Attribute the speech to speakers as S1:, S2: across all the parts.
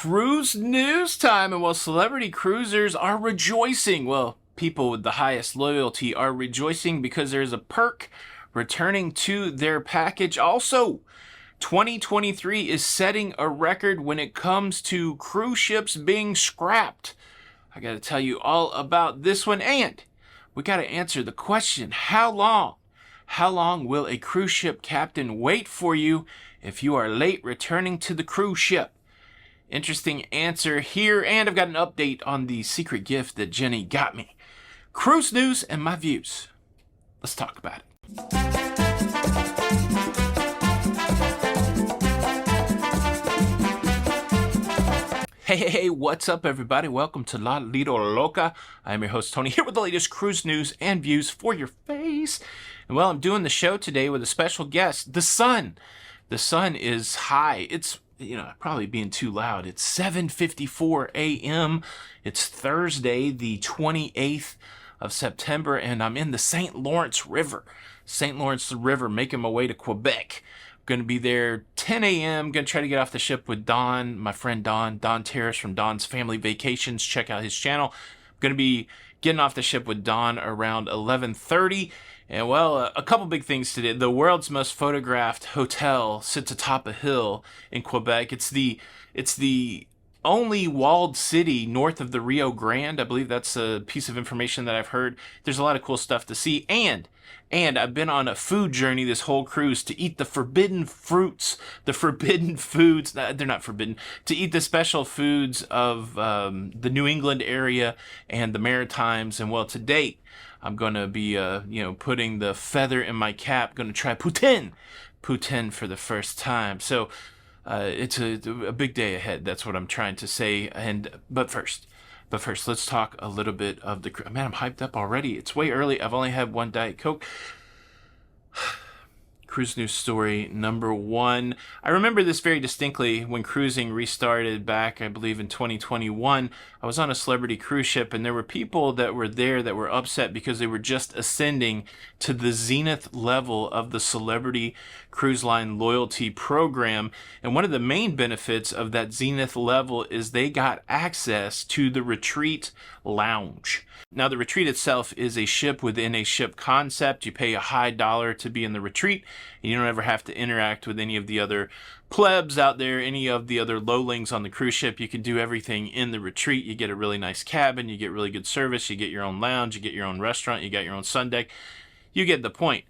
S1: Cruise news time, and while celebrity cruisers are rejoicing, well, people with the highest loyalty are rejoicing because there's a perk returning to their package. Also, 2023 is setting a record when it comes to cruise ships being scrapped. I gotta tell you all about this one, and we gotta answer the question, how long? How long will a cruise ship captain wait for you if you are late returning to the cruise ship? Interesting answer here, and I've got an update on the secret gift that Jenny got me. Cruise news and my views. Let's talk about it. Hey, what's up, everybody? Welcome to La Lido Loca. I'm your host, Tony, here with the latest cruise news and views for your face. And well, I'm doing the show today with a special guest, the sun. The sun is high. It's probably being too loud. It's 7:54 a.m. It's Thursday, the 28th of September, and I'm in the St. Lawrence River. St. Lawrence River, making my way to Quebec. I'm going to be there 10 a.m. Going to try to get off the ship with Don, my friend Don Terrace from Don's Family Vacations. Check out his channel. I'm going to be getting off the ship with Don around 11:30. And well, a couple big things today. The world's most photographed hotel sits atop a hill in Quebec. It's the only walled city north of the Rio Grande. I believe that's a piece of information that I've heard. There's a lot of cool stuff to see. And I've been on a food journey this whole cruise to eat the forbidden fruits, the forbidden foods. They're not forbidden. To eat the special foods of the New England area and the Maritimes. And well, to date, I'm going to be, putting the feather in my cap. Going to try poutine for the first time. So it's a big day ahead. That's what I'm trying to say. But first, let's talk a little bit of the... Man, I'm hyped up already. It's way early. I've only had one Diet Coke. Cruise news story number one. I remember this very distinctly when cruising restarted back, I believe, in 2021. I was on a celebrity cruise ship, and there were people that were there that were upset because they were just ascending to the zenith level of the celebrity cruise line loyalty program. And one of the main benefits of that zenith level is they got access to the retreat lounge. Now, the retreat itself is a ship within a ship concept. You pay a high dollar to be in the retreat, and you don't ever have to interact with any of the other plebs out there, any of the other lowlings on the cruise ship. You can do everything in the retreat. You get a really nice cabin, you get really good service, you get your own lounge, you get your own restaurant, you got your own sun deck. You get the point.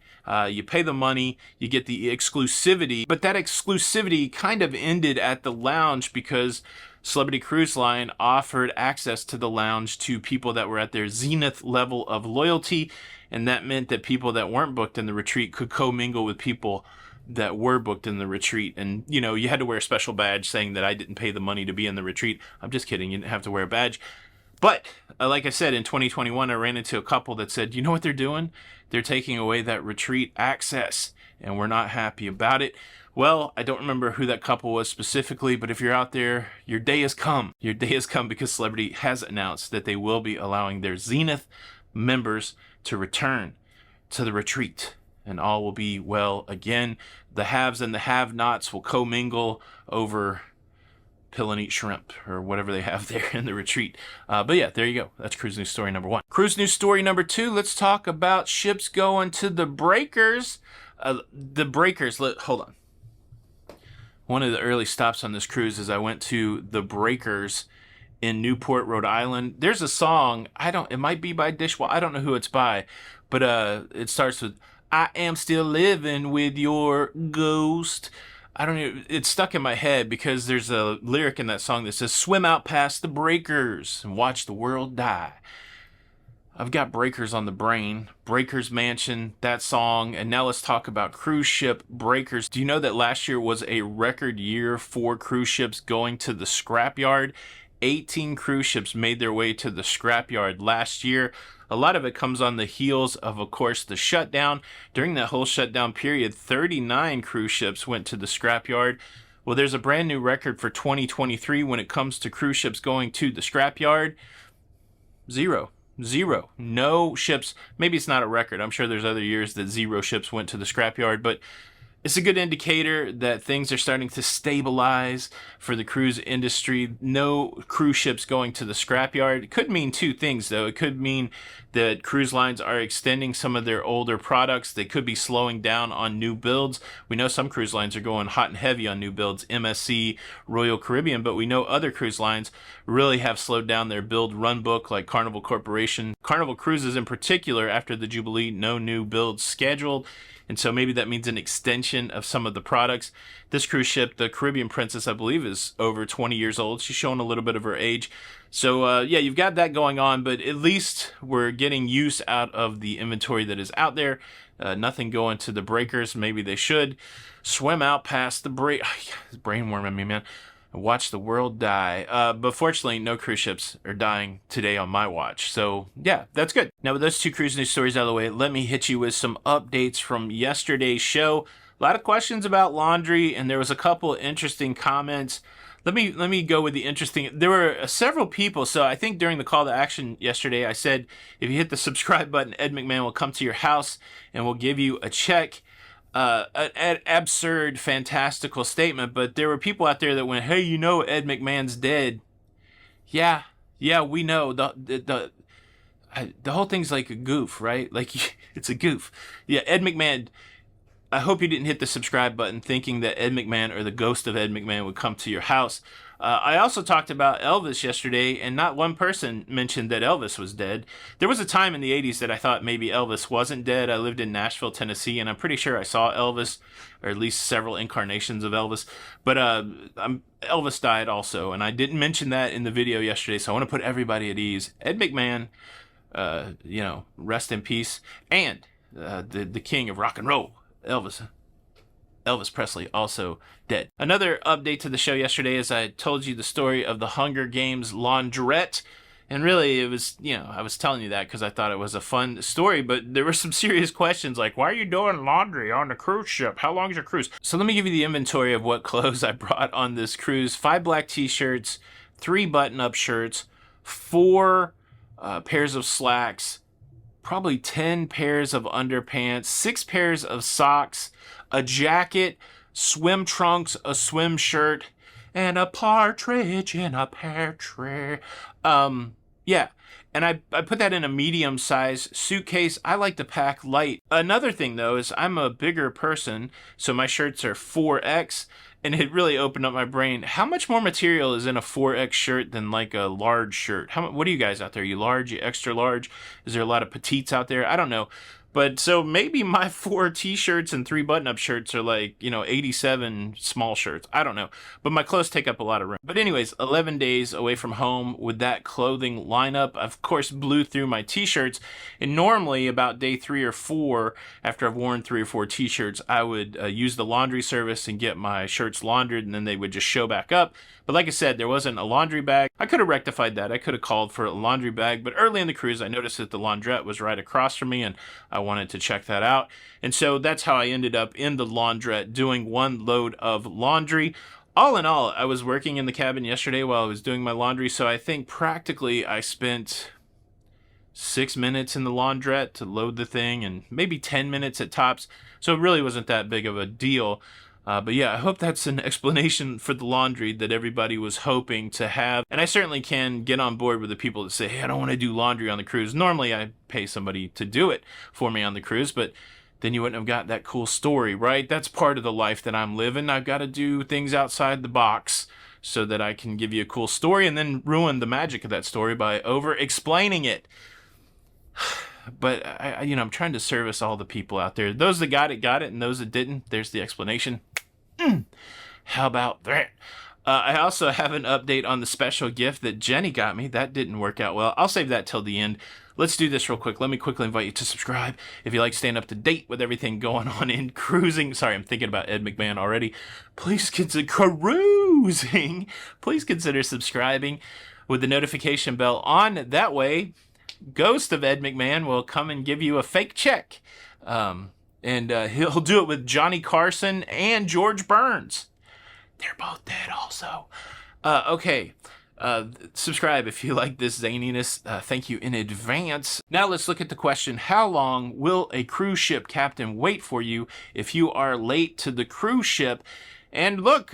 S1: You pay the money, you get the exclusivity, but that exclusivity kind of ended at the lounge because Celebrity Cruise Line offered access to the lounge to people that were at their zenith level of loyalty, and that meant that people that weren't booked in the retreat could commingle with people that were booked in the retreat. And, you had to wear a special badge saying that I didn't pay the money to be in the retreat. I'm just kidding. You didn't have to wear a badge. But like I said, in 2021, I ran into a couple that said, you know what they're doing? They're taking away that retreat access, and we're not happy about it. Well, I don't remember who that couple was specifically, but if you're out there, your day has come. Your day has come because Celebrity has announced that they will be allowing their Zenith members to return to the retreat, and all will be well again. The haves and the have-nots will commingle over pill and eat shrimp or whatever they have there in the retreat. But yeah, there you go. That's cruise news story number one. Cruise news story number two, let's talk about ships going to the breakers. Hold on. One of the early stops on this cruise is I went to the Breakers in Newport, Rhode Island. There's a song, it might be by Dishwa, I don't know who it's by, but it starts with, I am still living with your ghost. I don't know, it's stuck in my head because there's a lyric in that song that says, swim out past the breakers and watch the world die. I've got Breakers on the brain, Breakers Mansion, that song, and now let's talk about cruise ship breakers. Do you know that last year was a record year for cruise ships going to the scrapyard? 18 cruise ships made their way to the scrapyard last year. A lot of it comes on the heels of course, the shutdown. During that whole shutdown period, 39 cruise ships went to the scrapyard. Well, there's a brand new record for 2023 when it comes to cruise ships going to the scrapyard. Zero. No ships. Maybe it's not a record. I'm sure there's other years that zero ships went to the scrapyard, but It's a good indicator that things are starting to stabilize for the cruise industry. No cruise ships going to the scrapyard. It could mean two things, though. It could mean that cruise lines are extending some of their older products. They could be slowing down on new builds. We know some cruise lines are going hot and heavy on new builds, MSC, Royal Caribbean, but we know other cruise lines really have slowed down their build run book, like Carnival Corporation. Carnival Cruises in particular, after the Jubilee, no new builds scheduled. And so maybe that means an extension of some of the products. This cruise ship, the Caribbean Princess, I believe, is over 20 years old. She's showing a little bit of her age. So, yeah, you've got that going on, but at least we're getting use out of the inventory that is out there. Nothing going to the breakers. Maybe they should swim out past the break. It's brainworming me, man. Watch the world die. But fortunately, no cruise ships are dying today on my watch. So, yeah, that's good. Now, with those two cruise news stories out of the way, let me hit you with some updates from yesterday's show. A lot of questions about laundry, and there was a couple interesting comments. Let me go with the interesting. There were several people. So I think during the call to action yesterday, I said, if you hit the subscribe button, Ed McMahon will come to your house and will give you a check. An absurd, fantastical statement, but there were people out there that went, "Hey, you know Ed McMahon's dead." Yeah, we know the whole thing's like a goof, right? Like it's a goof. Yeah, Ed McMahon. I hope you didn't hit the subscribe button thinking that Ed McMahon or the ghost of Ed McMahon would come to your house. I also talked about Elvis yesterday, and not one person mentioned that Elvis was dead. There was a time in the 80s that I thought maybe Elvis wasn't dead. I lived in Nashville, Tennessee, and I'm pretty sure I saw Elvis, or at least several incarnations of Elvis. But Elvis died also, and I didn't mention that in the video yesterday, so I want to put everybody at ease. Ed McMahon, rest in peace, and the king of rock and roll, Elvis Presley, also dead. Another update to the show yesterday is I told you the story of the Hunger Games laundrette. And really, it was, I was telling you that because I thought it was a fun story, but there were some serious questions like, why are you doing laundry on the cruise ship? How long is your cruise? So let me give you the inventory of what clothes I brought on this cruise. 5 black t-shirts, 3 button-up shirts, 4 pairs of slacks, probably 10 pairs of underpants, 6 pairs of socks, a jacket, swim trunks, a swim shirt, and a partridge in a pear tree. Yeah. And I put that in a medium size suitcase. I like to pack light. Another thing though is I'm a bigger person, so my shirts are 4X, and it really opened up my brain. How much more material is in a 4X shirt than like a large shirt? What are you guys out there? You large, you extra large? Is there a lot of petites out there? I don't know. But so maybe my 4 t-shirts and 3 button-up shirts are like, 87 small shirts. I don't know. But my clothes take up a lot of room. But anyways, 11 days away from home with that clothing lineup. I, of course, blew through my t-shirts. And normally about day 3 or 4, after I've worn 3 or 4 t-shirts, I would use the laundry service and get my shirts laundered, and then they would just show back up. But like I said, there wasn't a laundry bag. I could have rectified that. I could have called for a laundry bag. But early in the cruise, I noticed that the laundrette was right across from me, and I wanted to check that out. And so that's how I ended up in the laundrette doing 1 load of laundry. All in all, I was working in the cabin yesterday while I was doing my laundry, so I think practically I spent 6 minutes in the laundrette to load the thing, and maybe 10 minutes at tops. So it really wasn't that big of a deal. But yeah, I hope that's an explanation for the laundry that everybody was hoping to have. And I certainly can get on board with the people that say, hey, I don't want to do laundry on the cruise. Normally, I pay somebody to do it for me on the cruise, but then you wouldn't have got that cool story, right? That's part of the life that I'm living. I've got to do things outside the box so that I can give you a cool story and then ruin the magic of that story by over-explaining it. But I'm trying to service all the people out there. Those that got it, and those that didn't, there's the explanation. How about that? I also have an update on the special gift that Jenny got me. That didn't work out well. I'll save that till the end. Let's do this real quick. Let me quickly invite you to subscribe if you like staying up to date with everything going on in cruising. Sorry, I'm thinking about Ed McMahon already. Please consider cruising. Please consider subscribing with the notification bell on. That way, Ghost of Ed McMahon will come and give you a fake check. And he'll do it with Johnny Carson and George Burns. They're both dead also. Okay. Subscribe if you like this zaniness. Thank you in advance. Now let's look at the question, how long will a cruise ship captain wait for you if you are late to the cruise ship? And look,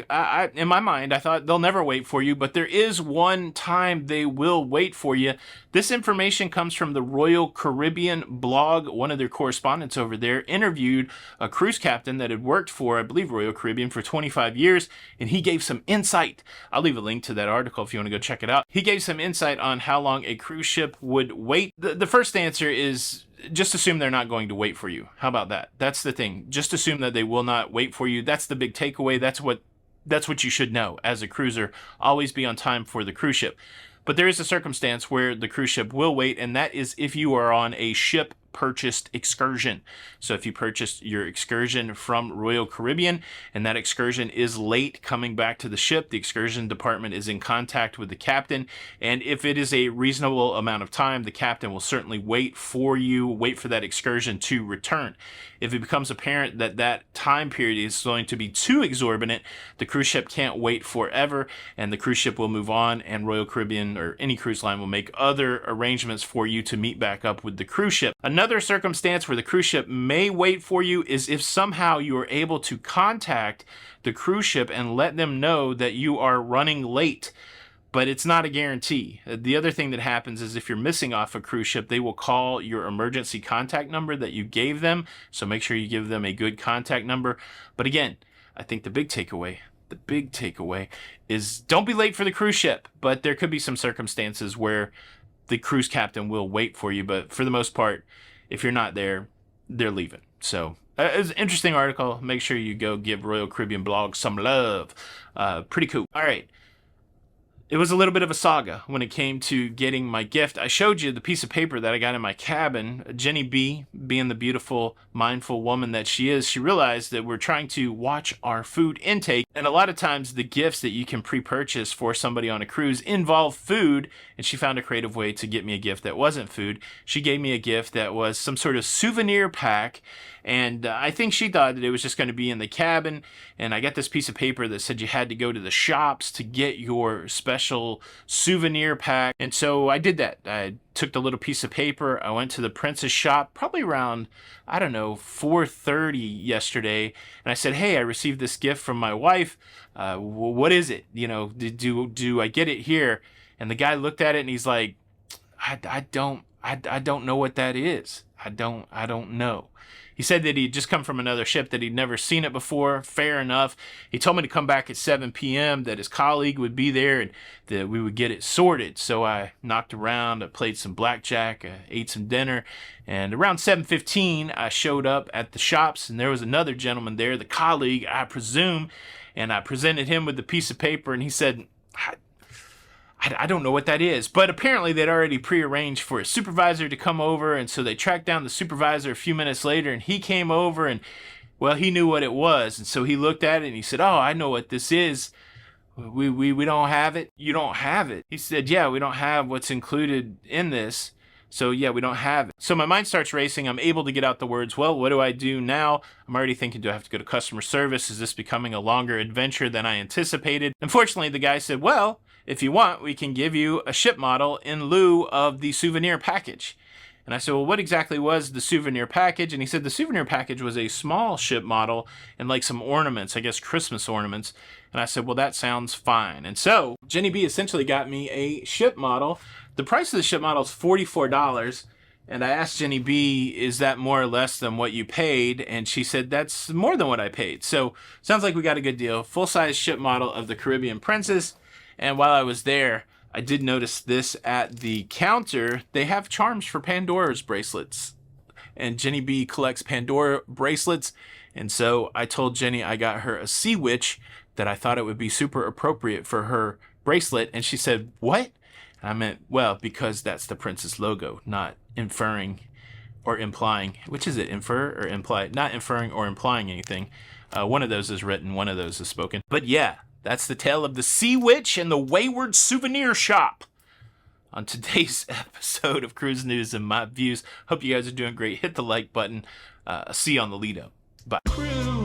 S1: in my mind, I thought they'll never wait for you, but there is one time they will wait for you. This information comes from the Royal Caribbean blog. One of their correspondents over there interviewed a cruise captain that had worked for, I believe, Royal Caribbean for 25 years, and he gave some insight. I'll leave a link to that article if you want to go check it out. He gave some insight on how long a cruise ship would wait. The first answer is, just assume they're not going to wait for you. How about that? That's the thing. Just assume that they will not wait for you. That's the big takeaway. That's what you should know as a cruiser. Always be on time for the cruise ship. But there is a circumstance where the cruise ship will wait, and that is if you are on a ship purchased excursion. So if you purchased your excursion from Royal Caribbean and that excursion is late coming back to the ship, the excursion department is in contact with the captain, and if it is a reasonable amount of time, the captain will certainly wait for you, wait for that excursion to return. If it becomes apparent that that time period is going to be too exorbitant, the cruise ship can't wait forever, and the cruise ship will move on, and Royal Caribbean or any cruise line will make other arrangements for you to meet back up with the cruise ship. Another circumstance where the cruise ship may wait for you is if somehow you are able to contact the cruise ship and let them know that you are running late. But it's not a guarantee. The other thing that happens is if you're missing off a cruise ship, they will call your emergency contact number that you gave them. So make sure you give them a good contact number. But again, I think the big takeaway is don't be late for the cruise ship. But there could be some circumstances where the cruise captain will wait for you. But for the most part, if you're not there, they're leaving. So it's an interesting article. Make sure you go give Royal Caribbean blog some love. Pretty cool. All right. It was a little bit of a saga when it came to getting my gift. I showed you the piece of paper that I got in my cabin. Jenny B, being the beautiful, mindful woman that she is, she realized that we're trying to watch our food intake. And a lot of times the gifts that you can pre-purchase for somebody on a cruise involve food. And she found a creative way to get me a gift that wasn't food. She gave me a gift that was some sort of souvenir pack. And I think she thought that it was just going to be in the cabin. And I got this piece of paper that said you had to go to the shops to get your special souvenir pack. And so I did that. I took the little piece of paper. I went to the Princess shop probably around, I don't know, 4:30 yesterday. And I said, hey, I received this gift from my wife. What is it? You know, do I get it here? And the guy looked at it and he's like, I don't know what that is. I don't know. He said that he'd just come from another ship, that he'd never seen it before. Fair enough. He told me to come back at 7 p.m., that his colleague would be there and that we would get it sorted. So I knocked around, I played some blackjack, I ate some dinner, and around 7:15, I showed up at the shops, and there was another gentleman there, the colleague, I presume, and I presented him with the piece of paper, and he said, I don't know what that is. But apparently they'd already prearranged for a supervisor to come over, and so they tracked down the supervisor a few minutes later, and he came over, and, well, he knew what it was. And so he looked at it, and he said, oh, I know what this is. We don't have it. You don't have it. He said, yeah, we don't have what's included in this. So, yeah, we don't have it. So my mind starts racing. I'm able to get out the words, well, what do I do now? I'm already thinking, do I have to go to customer service? Is this becoming a longer adventure than I anticipated? Unfortunately, the guy said, well, if you want, we can give you a ship model in lieu of the souvenir package. And I said, well, what exactly was the souvenir package? And he said the souvenir package was a small ship model and like some ornaments, I guess Christmas ornaments. And I said, well, that sounds fine. And so Jenny B essentially got me a ship model. The price of the ship model is $44. And I asked Jenny B, is that more or less than what you paid? And she said, that's more than what I paid. So sounds like we got a good deal. Full-size ship model of the Caribbean Princess. And while I was there, I did notice this at the counter. They have charms for Pandora's bracelets. And Jenny B collects Pandora bracelets. And so I told Jenny I got her a sea witch, that I thought it would be super appropriate for her bracelet. And she said, what? And I meant, well, because that's the Princess logo, not inferring or implying. Which is it, infer or imply? Not inferring or implying anything. One of those is written, one of those is spoken. But yeah. That's the tale of the Sea Witch and the Wayward Souvenir Shop. On today's episode of Cruise News and My Views. Hope you guys are doing great. Hit the like button. See you on the Lido. Bye. Cruise.